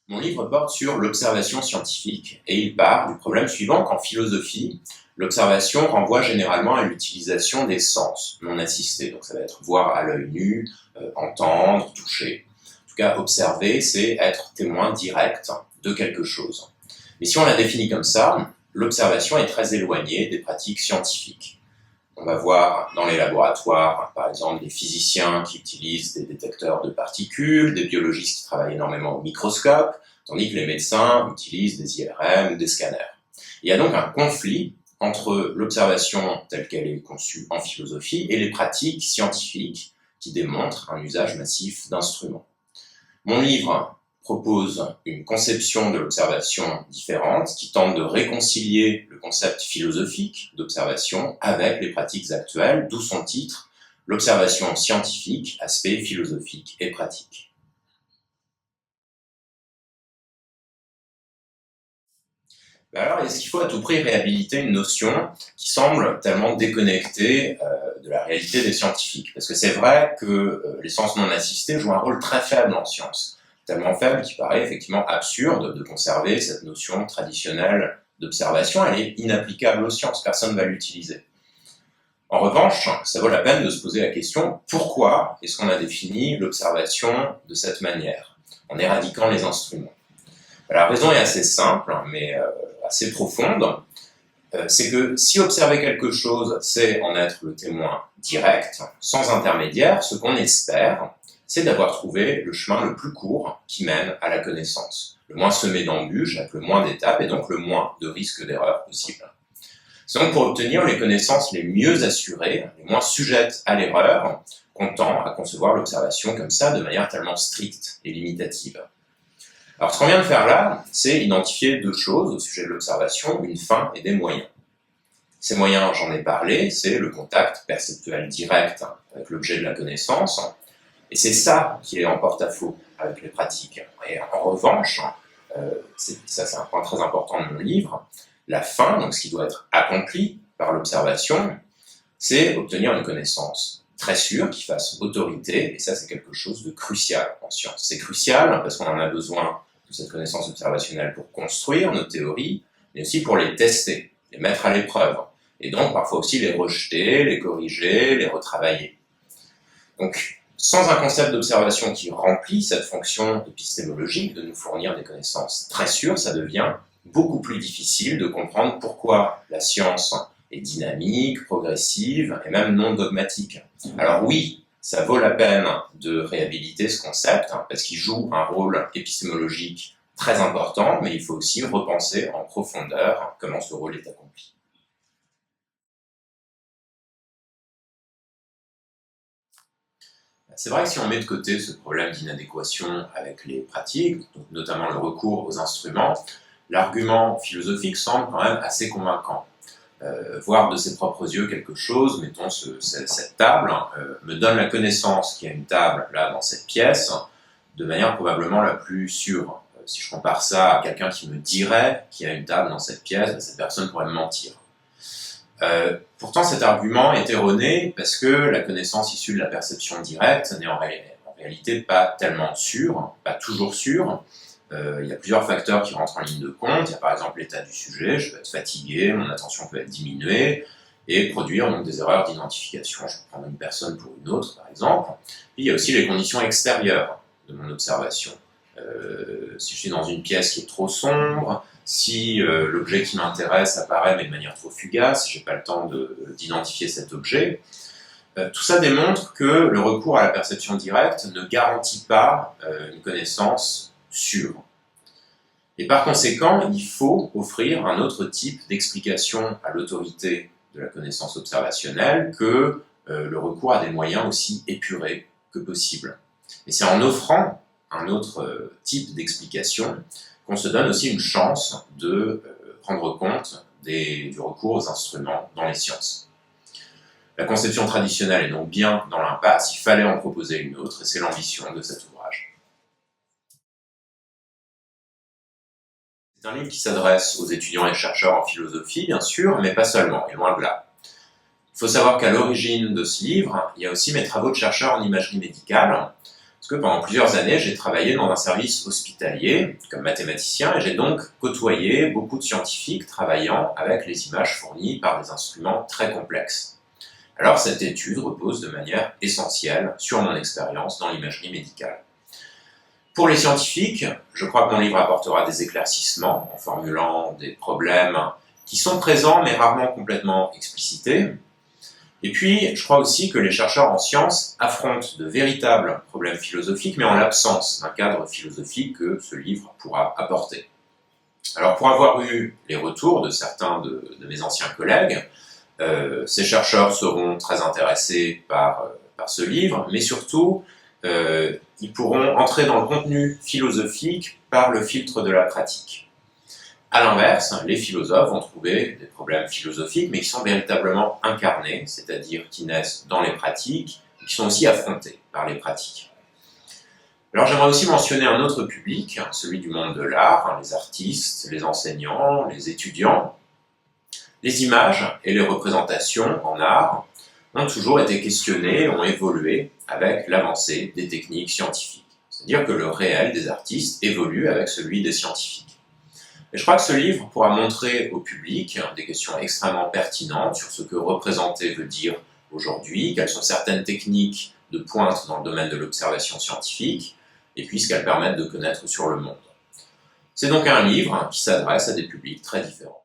Mon livre porte sur l'observation scientifique et il part du problème suivant qu'en philosophie, l'observation renvoie généralement à l'utilisation des sens non assistés. Donc ça va être voir à l'œil nu, entendre, toucher. En tout cas, observer, c'est être témoin direct de quelque chose. Mais si on la définit comme ça, l'observation est très éloignée des pratiques scientifiques. On va voir dans les laboratoires, par exemple, des physiciens qui utilisent des détecteurs de particules, des biologistes qui travaillent énormément au microscope, tandis que les médecins utilisent des IRM ou des scanners. Il y a donc un conflit entre l'observation telle qu'elle est conçue en philosophie et les pratiques scientifiques qui démontrent un usage massif d'instruments. Mon livre propose une conception de l'observation différente qui tente de réconcilier le concept philosophique d'observation avec les pratiques actuelles, d'où son titre, l'observation scientifique, aspect philosophique et pratique. Alors, est-ce qu'il faut à tout prix réhabiliter une notion qui semble tellement déconnectée de la réalité des scientifiques? Parce que c'est vrai que les sens non assistés jouent un rôle très faible en science. Tellement faible qu'il paraît effectivement absurde de conserver cette notion traditionnelle d'observation. Elle est inapplicable aux sciences, personne ne va l'utiliser. En revanche, ça vaut la peine de se poser la question, pourquoi est-ce qu'on a défini l'observation de cette manière, en éradiquant les instruments? La raison est assez simple, mais assez profonde. C'est que si observer quelque chose, c'est en être le témoin direct, sans intermédiaire, ce qu'on espère, c'est d'avoir trouvé le chemin le plus court qui mène à la connaissance, le moins semé d'embûches, avec le moins d'étapes et donc le moins de risques d'erreur possible. C'est donc pour obtenir les connaissances les mieux assurées, les moins sujettes à l'erreur, qu'on tend à concevoir l'observation comme ça, de manière tellement stricte et limitative. Alors ce qu'on vient de faire là, c'est identifier deux choses au sujet de l'observation, une fin et des moyens. Ces moyens, j'en ai parlé, c'est le contact perceptuel direct avec l'objet de la connaissance, et c'est ça qui est en porte-à-faux avec les pratiques. Et en revanche, ça c'est un point très important de mon livre, la fin, donc ce qui doit être accompli par l'observation, c'est obtenir une connaissance très sûre, qui fasse autorité, et ça c'est quelque chose de crucial en science. C'est crucial parce qu'on en a besoin de cette connaissance observationnelle pour construire nos théories, mais aussi pour les tester, les mettre à l'épreuve, et donc parfois aussi les rejeter, les corriger, les retravailler. Donc, sans un concept d'observation qui remplit cette fonction épistémologique de nous fournir des connaissances très sûres, ça devient beaucoup plus difficile de comprendre pourquoi la science est dynamique, progressive et même non dogmatique. Alors oui, ça vaut la peine de réhabiliter ce concept parce qu'il joue un rôle épistémologique très important, mais il faut aussi repenser en profondeur comment ce rôle est accompli. C'est vrai que si on met de côté ce problème d'inadéquation avec les pratiques, donc notamment le recours aux instruments, l'argument philosophique semble quand même assez convaincant. Voir de ses propres yeux quelque chose, mettons cette table, me donne la connaissance qu'il y a une table là dans cette pièce, de manière probablement la plus sûre. Si je compare ça à quelqu'un qui me dirait qu'il y a une table dans cette pièce, cette personne pourrait me mentir. Pourtant, cet argument est erroné parce que la connaissance issue de la perception directe n'est en réalité pas tellement sûre, pas toujours sûre. Il y a plusieurs facteurs qui rentrent en ligne de compte. Il y a par exemple l'état du sujet, je peux être fatigué, mon attention peut être diminuée et produire donc des erreurs d'identification. Je peux prendre une personne pour une autre, par exemple. Puis il y a aussi les conditions extérieures de mon observation. Si je suis dans une pièce qui est trop sombre, si l'objet qui m'intéresse apparaît mais de manière trop fugace, si je n'ai pas le temps d'identifier cet objet, tout ça démontre que le recours à la perception directe ne garantit pas une connaissance sûre. Et par conséquent, il faut offrir un autre type d'explication à l'autorité de la connaissance observationnelle que le recours à des moyens aussi épurés que possible. Et c'est en offrant un autre type d'explication qu'on se donne aussi une chance de prendre compte du recours aux instruments dans les sciences. La conception traditionnelle est donc bien dans l'impasse, il fallait en proposer une autre, et c'est l'ambition de cet ouvrage. C'est un livre qui s'adresse aux étudiants et chercheurs en philosophie, bien sûr, mais pas seulement, et loin de là. Il faut savoir qu'à l'origine de ce livre, il y a aussi mes travaux de chercheur en imagerie médicale, parce Parce que pendant plusieurs années, j'ai travaillé dans un service hospitalier comme mathématicien et j'ai donc côtoyé beaucoup de scientifiques travaillant avec les images fournies par des instruments très complexes. Alors cette étude repose de manière essentielle sur mon expérience dans l'imagerie médicale. Pour les scientifiques, je crois que mon livre apportera des éclaircissements en formulant des problèmes qui sont présents mais rarement complètement explicités. Et puis, je crois aussi que les chercheurs en sciences affrontent de véritables problèmes philosophiques, mais en l'absence d'un cadre philosophique que ce livre pourra apporter. Alors, pour avoir eu les retours de certains de mes anciens collègues, ces chercheurs seront très intéressés par ce livre, mais surtout, ils pourront entrer dans le contenu philosophique par le filtre de la pratique. A l'inverse, les philosophes vont trouver des problèmes philosophiques, mais qui sont véritablement incarnés, c'est-à-dire qui naissent dans les pratiques, et qui sont aussi affrontés par les pratiques. Alors j'aimerais aussi mentionner un autre public, celui du monde de l'art, les artistes, les enseignants, les étudiants. Les images et les représentations en art ont toujours été questionnées, ont évolué avec l'avancée des techniques scientifiques. C'est-à-dire que le réel des artistes évolue avec celui des scientifiques. Et je crois que ce livre pourra montrer au public des questions extrêmement pertinentes sur ce que représenter veut dire aujourd'hui, quelles sont certaines techniques de pointe dans le domaine de l'observation scientifique, et puis ce qu'elles permettent de connaître sur le monde. C'est donc un livre qui s'adresse à des publics très différents.